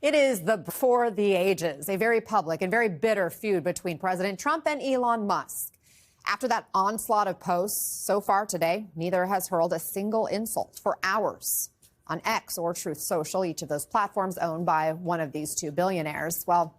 It is the for the ages, a very public and very bitter feud between President Trump and Elon Musk. After that onslaught of posts so far today, neither has hurled a single insult for hours. On X or Truth Social, each of those platforms owned by one of these two billionaires, well,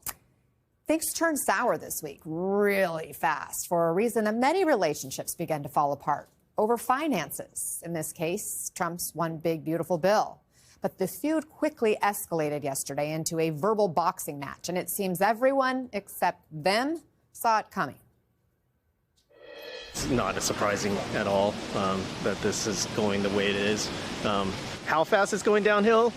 things turned sour this week really fast for a reason that many relationships began to fall apart over finances. In this case, Trump's one big, beautiful bill. But the feud quickly escalated yesterday into a verbal boxing match, and it seems everyone except them saw it coming. It's not surprising at all that this is going the way it is. How fast it's going downhill,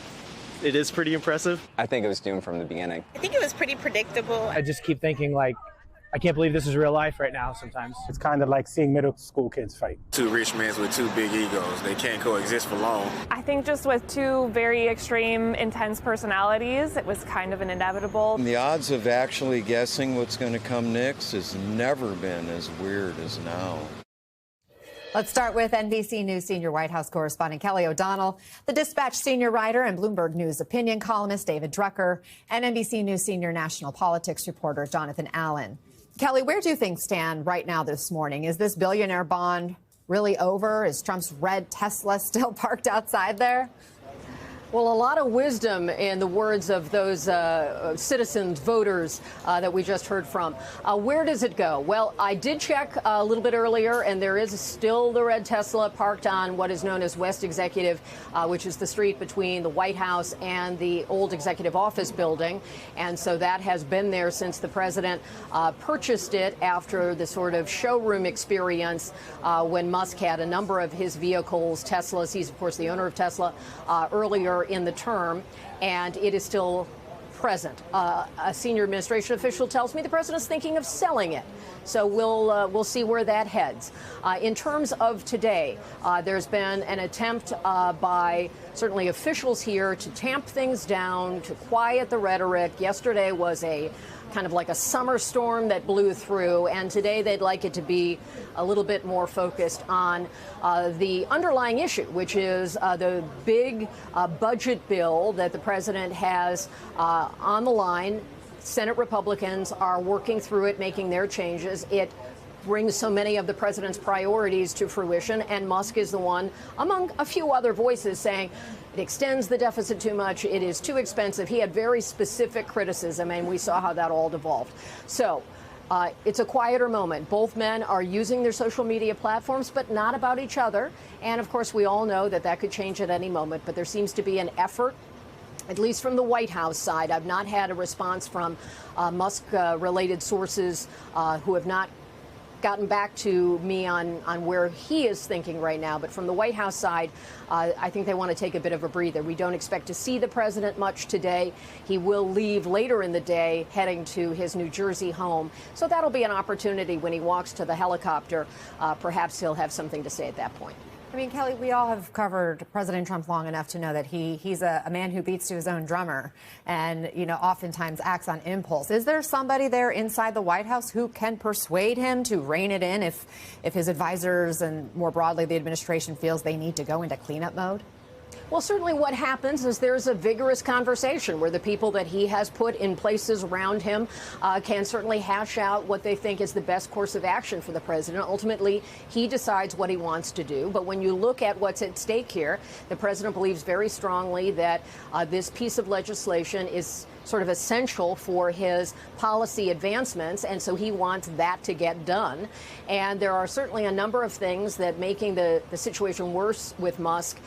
it is pretty impressive. I think it was doomed from the beginning. I think it was pretty predictable. I just keep thinking, like, I can't believe this is real life right now sometimes. It's kind of like seeing middle school kids fight. Two rich men with two big egos. They can't coexist for long. I think just with two very extreme, intense personalities, it was kind of an inevitable. The odds of actually guessing what's going to come next has never been as weird as now. Let's start with NBC News senior White House correspondent Kelly O'Donnell, the Dispatch senior writer and Bloomberg News opinion columnist David Drucker, and NBC News senior national politics reporter Jonathan Allen. Kelly, where do things stand right now this morning? Is this billionaire bond really over? Is Trump's red Tesla still parked outside there? Well, a lot of wisdom in the words of those citizens, voters that we just heard from. Where does it go? Well, I did check a little bit earlier, and there is still the red Tesla parked on what is known as West Executive, which is the street between the White House and the old executive office building. And so that has been there since the president purchased it after the sort of showroom experience when Musk had a number of his vehicles, Teslas. He's, of course, the owner of Tesla, earlier in the term, and it is still present. A senior administration official tells me the president's thinking of selling it. So we'll see where that heads. In terms of today, there's been an attempt by certainly officials here to tamp things down, to quiet the rhetoric. Yesterday was a kind of like a summer storm that blew through, and today they'd like it to be a little bit more focused on the underlying issue, which is the big budget bill that the president has on the line. Senate Republicans are working through it, making their changes. It brings so many of the president's priorities to fruition, and Musk is the one, among a few other voices, saying it extends the deficit too much, it is too expensive. He had very specific criticism, and we saw how that all devolved. So it's a quieter moment. Both men are using their social media platforms, but not about each other. And, of course, we all know that that could change at any moment, but there seems to be an effort, at least from the White House side. I've not had a response from Musk-related sources who have not gotten back to me on where he is thinking right now. But from the White House side, I think they want to take a bit of a breather. We don't expect to see the president much today. He will leave later in the day, heading to his New Jersey home. So that'll be an opportunity when he walks to the helicopter. Perhaps he'll have something to say at that point. I mean, Kelly, we all have covered President Trump long enough to know that he's a man who beats to his own drummer and, you know, oftentimes acts on impulse. Is there somebody there inside the White House who can persuade him to rein it in if his advisors and more broadly the administration feels they need to go into cleanup mode? Well, certainly what happens is there's a vigorous conversation where the people that he has put in places around him can certainly hash out what they think is the best course of action for the president. Ultimately, he decides what he wants to do. But when you look at what's at stake here, the president believes very strongly that this piece of legislation is sort of essential for his policy advancements, and so he wants that to get done. And there are certainly a number of things that making the situation worse with Musk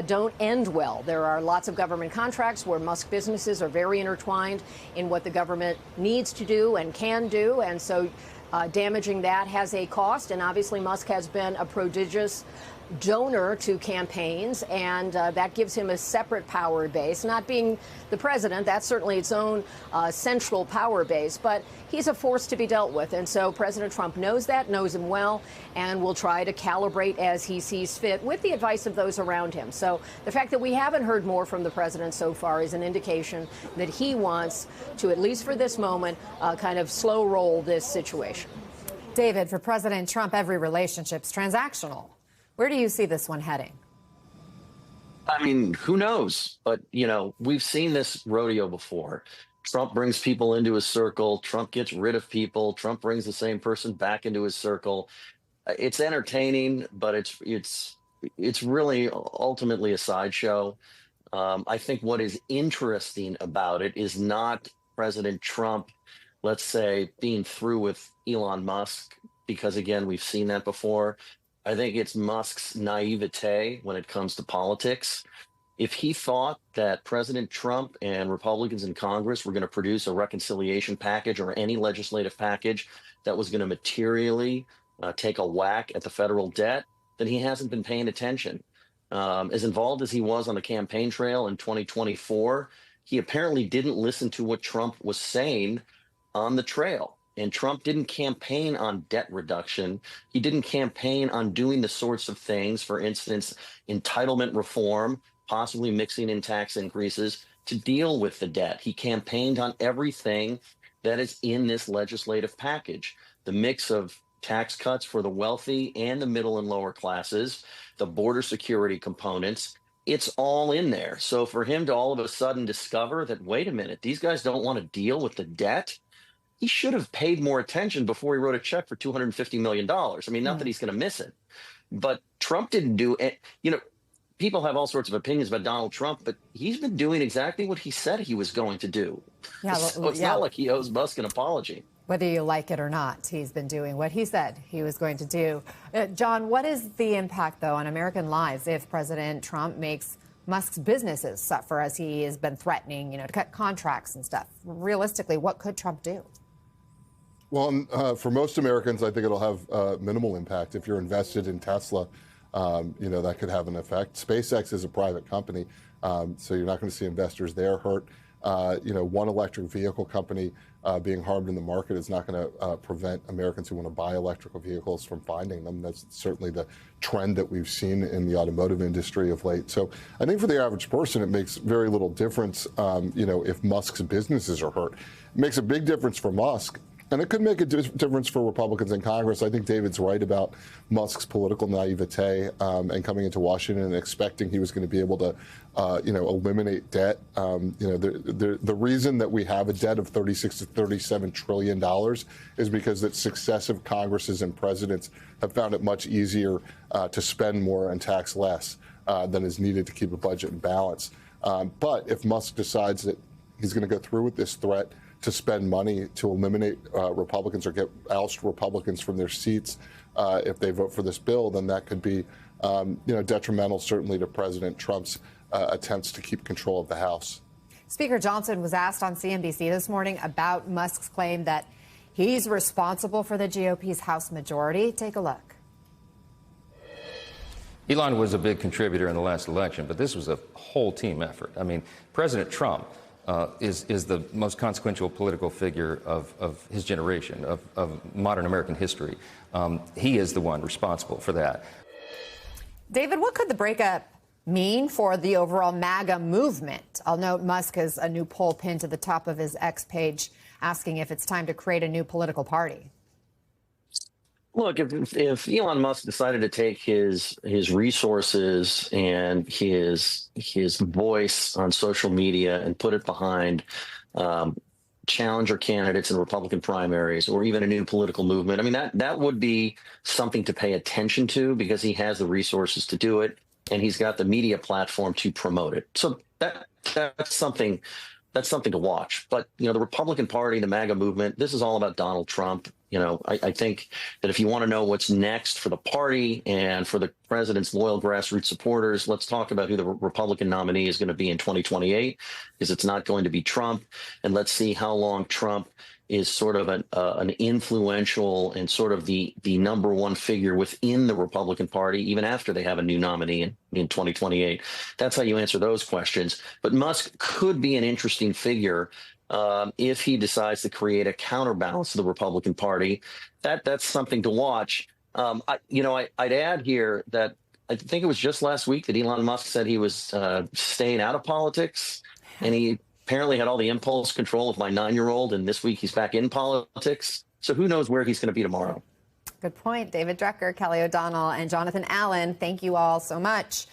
don't end well. There are lots of government contracts where Musk businesses are very intertwined in what the government needs to do and can do, and so damaging that has a cost. And obviously Musk has been a prodigious donor to campaigns, and that gives him a separate power base. Not being the president, that's certainly its own central power base, but he's a force to be dealt with. And so President Trump knows that, knows him well, and will try to calibrate as he sees fit with the advice of those around him. So the fact that we haven't heard more from the president so far is an indication that he wants to, at least for this moment, kind of slow roll this situation. David, for President Trump, every relationship's transactional. Where do you see this one heading? I mean, who knows? But, we've seen this rodeo before. Trump brings people into his circle. Trump gets rid of people. Trump brings the same person back into his circle. It's entertaining, but it's really ultimately a sideshow. I think what is interesting about it is not President Trump, let's say, being through with Elon Musk, because again, we've seen that before. I think it's Musk's naivete when it comes to politics. If he thought that President Trump and Republicans in Congress were going to produce a reconciliation package or any legislative package that was going to materially take a whack at the federal debt, then he hasn't been paying attention. As involved as he was on the campaign trail in 2024, he apparently didn't listen to what Trump was saying on the trail. And Trump didn't campaign on debt reduction. He didn't campaign on doing the sorts of things, for instance, entitlement reform, possibly mixing in tax increases to deal with the debt. He campaigned on everything that is in this legislative package, the mix of tax cuts for the wealthy and the middle and lower classes, the border security components. It's all in there. So for him to all of a sudden discover that, wait a minute, these guys don't want to deal with the debt, he should have paid more attention before he wrote a check for $250 million. I mean, not that he's going to miss it, but Trump didn't do it. People have all sorts of opinions about Donald Trump, but he's been doing exactly what he said he was going to do. So it's not like he owes Musk an apology. Whether you like it or not, he's been doing what he said he was going to do. John, what is the impact, though, on American lives if President Trump makes Musk's businesses suffer, as he has been threatening, to cut contracts and stuff? Realistically, what could Trump do? Well, for most Americans, I think it'll have minimal impact. If you're invested in Tesla, that could have an effect. SpaceX is a private company, so you're not going to see investors there hurt. One electric vehicle company being harmed in the market is not going to prevent Americans who want to buy electrical vehicles from finding them. That's certainly the trend that we've seen in the automotive industry of late. So I think for the average person, it makes very little difference, if Musk's businesses are hurt. It makes a big difference for Musk. And it could make a difference for Republicans in Congress. I think David's right about Musk's political naivete and coming into Washington and expecting he was going to be able to, eliminate debt. The reason that we have a debt of $36 to $37 trillion is because that successive Congresses and presidents have found it much easier to spend more and tax less than is needed to keep a budget in balance. But if Musk decides that he's going to go through with this threat to spend money to eliminate Republicans or oust Republicans from their seats if they vote for this bill, then that could be, detrimental certainly to President Trump's attempts to keep control of the House. Speaker Johnson was asked on CNBC this morning about Musk's claim that he's responsible for the GOP's House majority. Take a look. Elon was a big contributor in the last election, but this was a whole team effort. I mean, President Trump is the most consequential political figure of his generation, of modern American history. He is the one responsible for that. David, what could the breakup mean for the overall MAGA movement? I'll note Musk has a new poll pinned to the top of his X page asking if it's time to create a new political party. Look, if Elon Musk decided to take his resources and his voice on social media and put it behind challenger candidates in Republican primaries or even a new political movement, I mean, that would be something to pay attention to because he has the resources to do it and he's got the media platform to promote it. So that's something to watch. But, the Republican Party, the MAGA movement, this is all about Donald Trump. I think that if you want to know what's next for the party and for the president's loyal grassroots supporters, let's talk about who the Republican nominee is going to be in 2028, because it's not going to be Trump. And let's see how long Trump is sort of an influential and sort of the number one figure within the Republican Party, even after they have a new nominee in 2028. That's how you answer those questions. But Musk could be an interesting figure if he decides to create a counterbalance to the Republican Party. That's something to watch. I'd add here that I think it was just last week that Elon Musk said he was staying out of politics, and he apparently had all the impulse control of my 9-year-old, and this week he's back in politics. So who knows where he's going to be tomorrow. Good point. David Drucker, Kelly O'Donnell, and Jonathan Allen, thank you all so much.